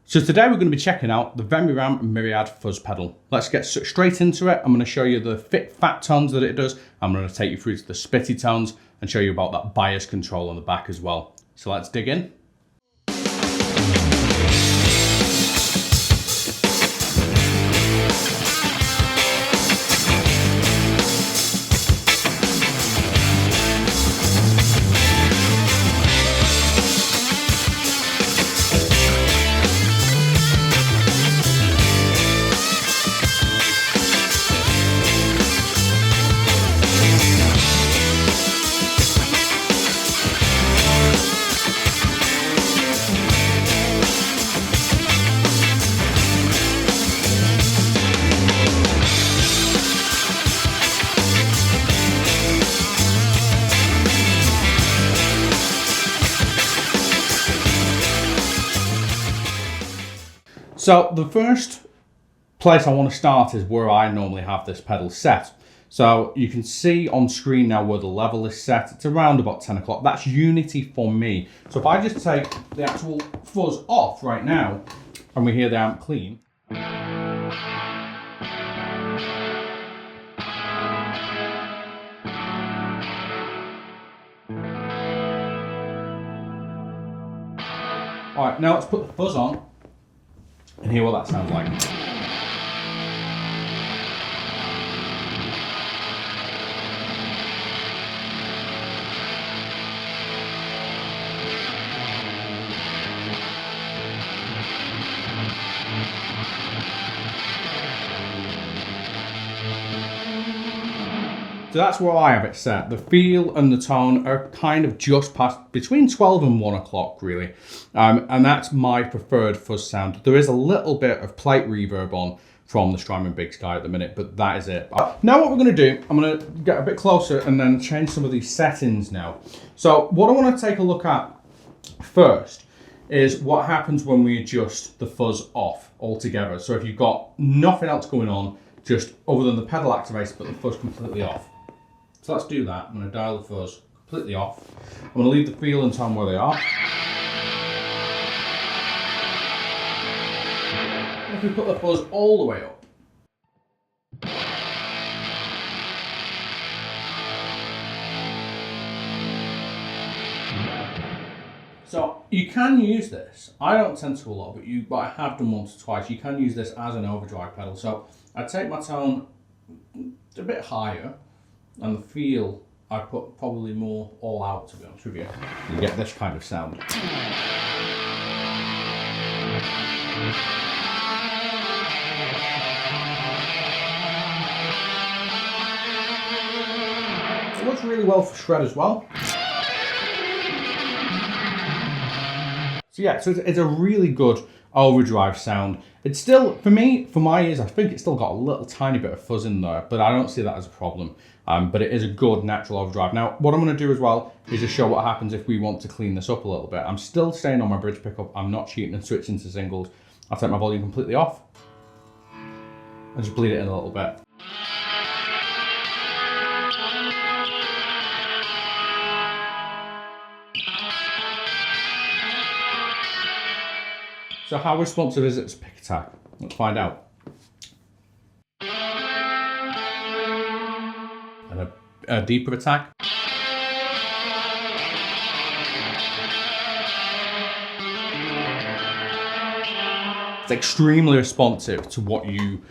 So today we're going to be checking out the Vemuram Myriad Fuzz pedal. Let's get straight into it. I'm going to show you the fat tones that it does. I'm going to take you through to the spitty tones and show you about that bias control on the back as well. So let's dig in. So the first place I want to start is where I normally have this pedal set. So you can see on screen now where the level is set. It's around about 10 o'clock. That's unity for me. So if I just take the actual fuzz off right now and we hear the amp clean. All right, now let's put the fuzz on and hear what that sounds like. So that's where I have it set. The feel and the tone are kind of just past between 12 and 1 o'clock really. And that's my preferred fuzz sound. There is a little bit of plate reverb on from the Strymon Big Sky at the minute, but that is it. Now what we're gonna do, I'm gonna get a bit closer and then change some of these settings now. So what I wanna take a look at first is what happens when we adjust the fuzz off altogether. So if you've got nothing else going on, just other than the pedal activator, but the fuzz completely off. So let's do that. I'm going to dial the fuzz completely off. I'm going to leave the feel and tone where they are. And if we put the fuzz all the way up, so you can use this. I don't tend to a lot, but I have done once or twice. You can use this as an overdrive pedal. So I take my tone a bit higher, and the feel I put probably more all out, to be honest with you. You get this kind of sound. It works really well for shred as well. So yeah, so it's a really good overdrive sound. It's still, for me, for my ears, I think it's still got a little tiny bit of fuzz in there, but I don't see that as a problem. But it is a good natural overdrive. Now, what I'm going to do as well is just show what happens if we want to clean this up a little bit. I'm still staying on my bridge pickup. I'm not cheating and switching to singles. I'll take my volume completely off and just bleed it in a little bit. So how responsive is it to pick attack? Let's find out. And a deeper attack. It's extremely responsive to what you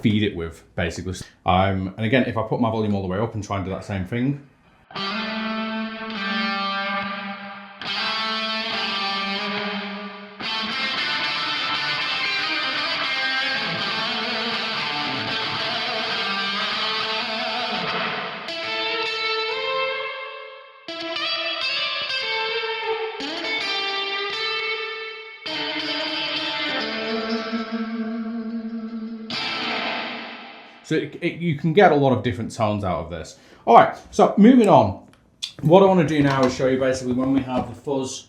feed it with, basically. And again, if I put my volume all the way up and try and do that same thing, so you can get a lot of different tones out of this. All right, so moving on. What I want to do now is show you basically when we have the fuzz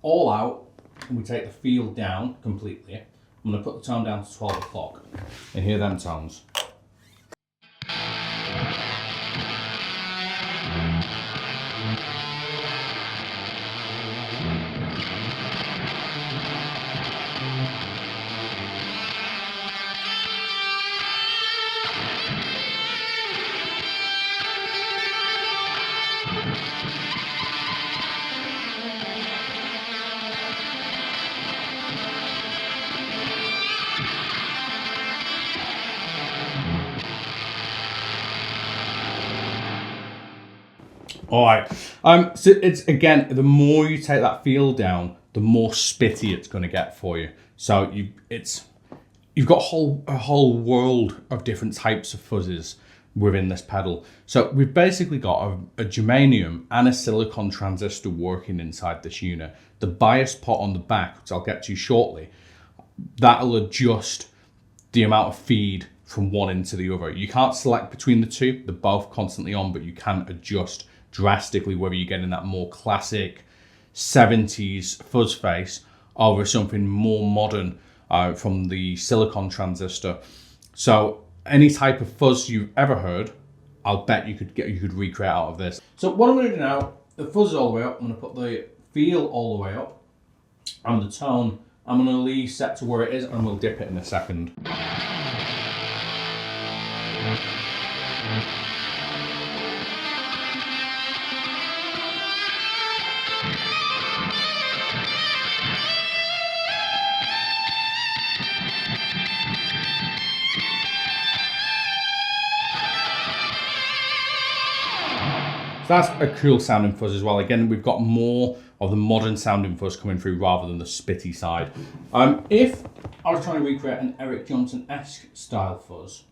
all out and we take the feel down completely. I'm going to put the tone down to 12 o'clock and hear them tones. All right. So it's, again, the more you take that feel down, the more spitty it's going to get for you. So you've got a whole world of different types of fuzzes within this pedal. So we've basically got a germanium and a silicon transistor working inside this unit. The bias pot on the back, which I'll get to shortly, that'll adjust the amount of feed from one into the other. You can't select between the two, they're both constantly on, but you can adjust drastically whether you're getting that more classic 70s fuzz face over something more modern from the silicon transistor. So any type of fuzz you've ever heard, I'll bet you could recreate out of this. So what I'm going to do now, the fuzz is all the way up, I'm going to put the feel all the way up, and the tone I'm going to leave set to where it is, and we'll dip it in a second. So that's a cool sounding fuzz as well. Again, we've got more of the modern sounding fuzz coming through rather than the spitty side. If I was trying to recreate an Eric Johnson-esque style fuzz,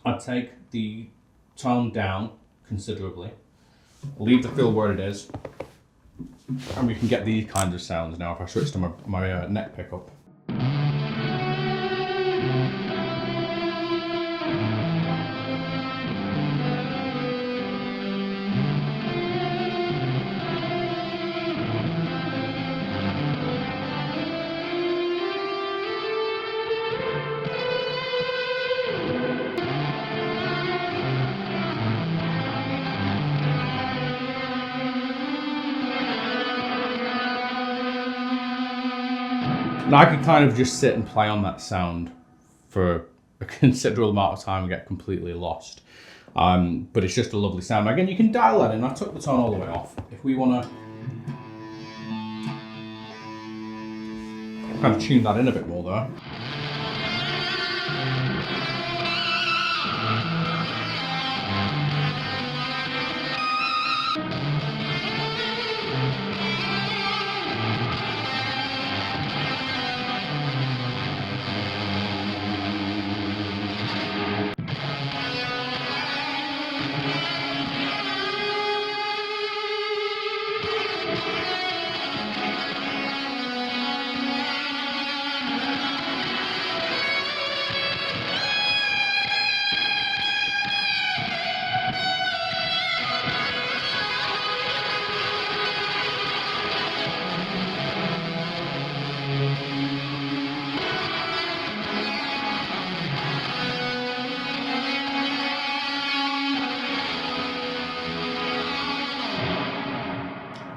I'd take the tone down considerably, leave the fill where it is, and we can get these kinds of sounds now if I switch to my neck pickup. Now I could kind of just sit and play on that sound for a considerable amount of time and get completely lost. But it's just a lovely sound. Again, you can dial that in. I took the tone all the way off. If we want to kind of tune that in a bit more though.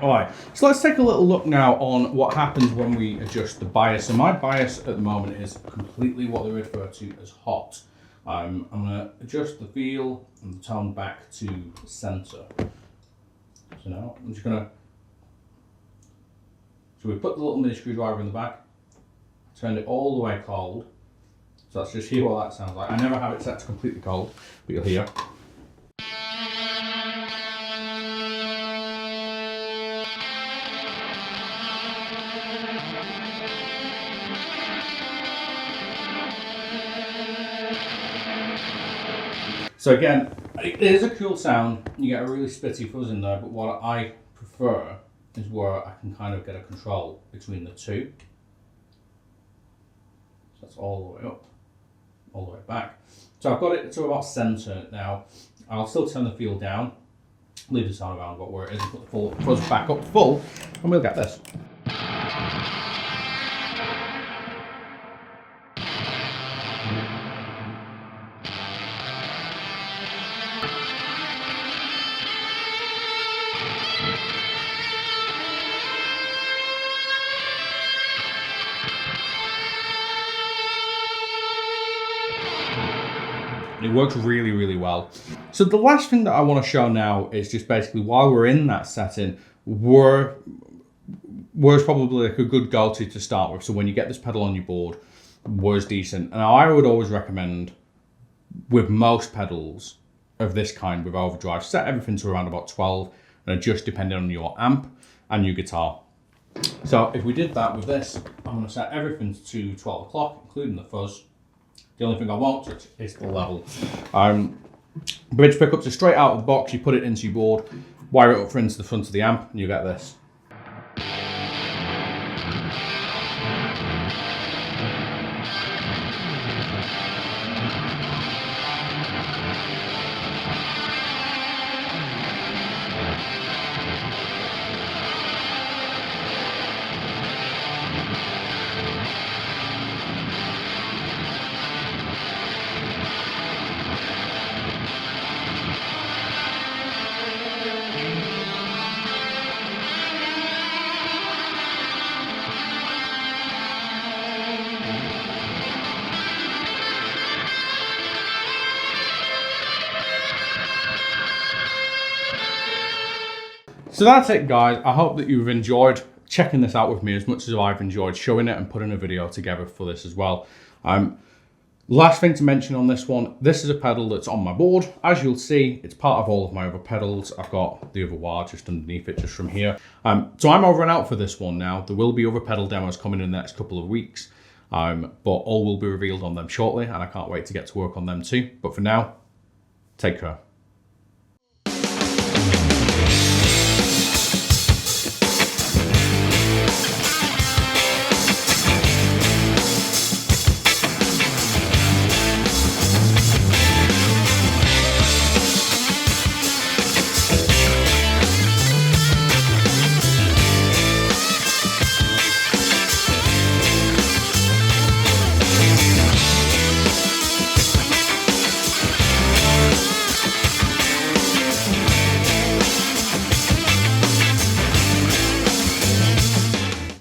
Alright, so let's take a little look now on what happens when we adjust the bias. So my bias at the moment is completely what they refer to as hot. I'm going to adjust the feel and the tone back to center. So now I'm just going to, so we put the little mini screwdriver in the back, turned it all the way cold. So let's just hear what that sounds like. I never have it set to completely cold, but you'll hear. So again, it is a cool sound. You get a really spitty fuzz in there, but what I prefer is where I can kind of get a control between the two. So that's all the way up, all the way back. So I've got it to about center now. I'll still turn the feel down, leave the sound around about where it is, and put the full fuzz back up full, and we'll get this. It works really, really well. So the last thing that I want to show now is just basically while we're in that setting, where's probably like a good go-to to start with. So when you get this pedal on your board, where's decent. And I would always recommend with most pedals, of this kind with Overdrive, set everything to around about 12 and adjust depending on your amp and your guitar. So if we did that with this, I'm going to set everything to 12 o'clock, including the fuzz. The only thing I won't touch is the level. Bridge pickups are straight out of the box. You put it into your board, wire it up into the front of the amp, and you get this. So that's it, guys. I hope that you've enjoyed checking this out with me as much as I've enjoyed showing it and putting a video together for this as well. Last thing to mention on this one, this is a pedal that's on my board. As you'll see, it's part of all of my other pedals. I've got the other wire just underneath it, just from here. So I'm over and out for this one now. There will be other pedal demos coming in the next couple of weeks, but all will be revealed on them shortly, and I can't wait to get to work on them too. But for now, take care.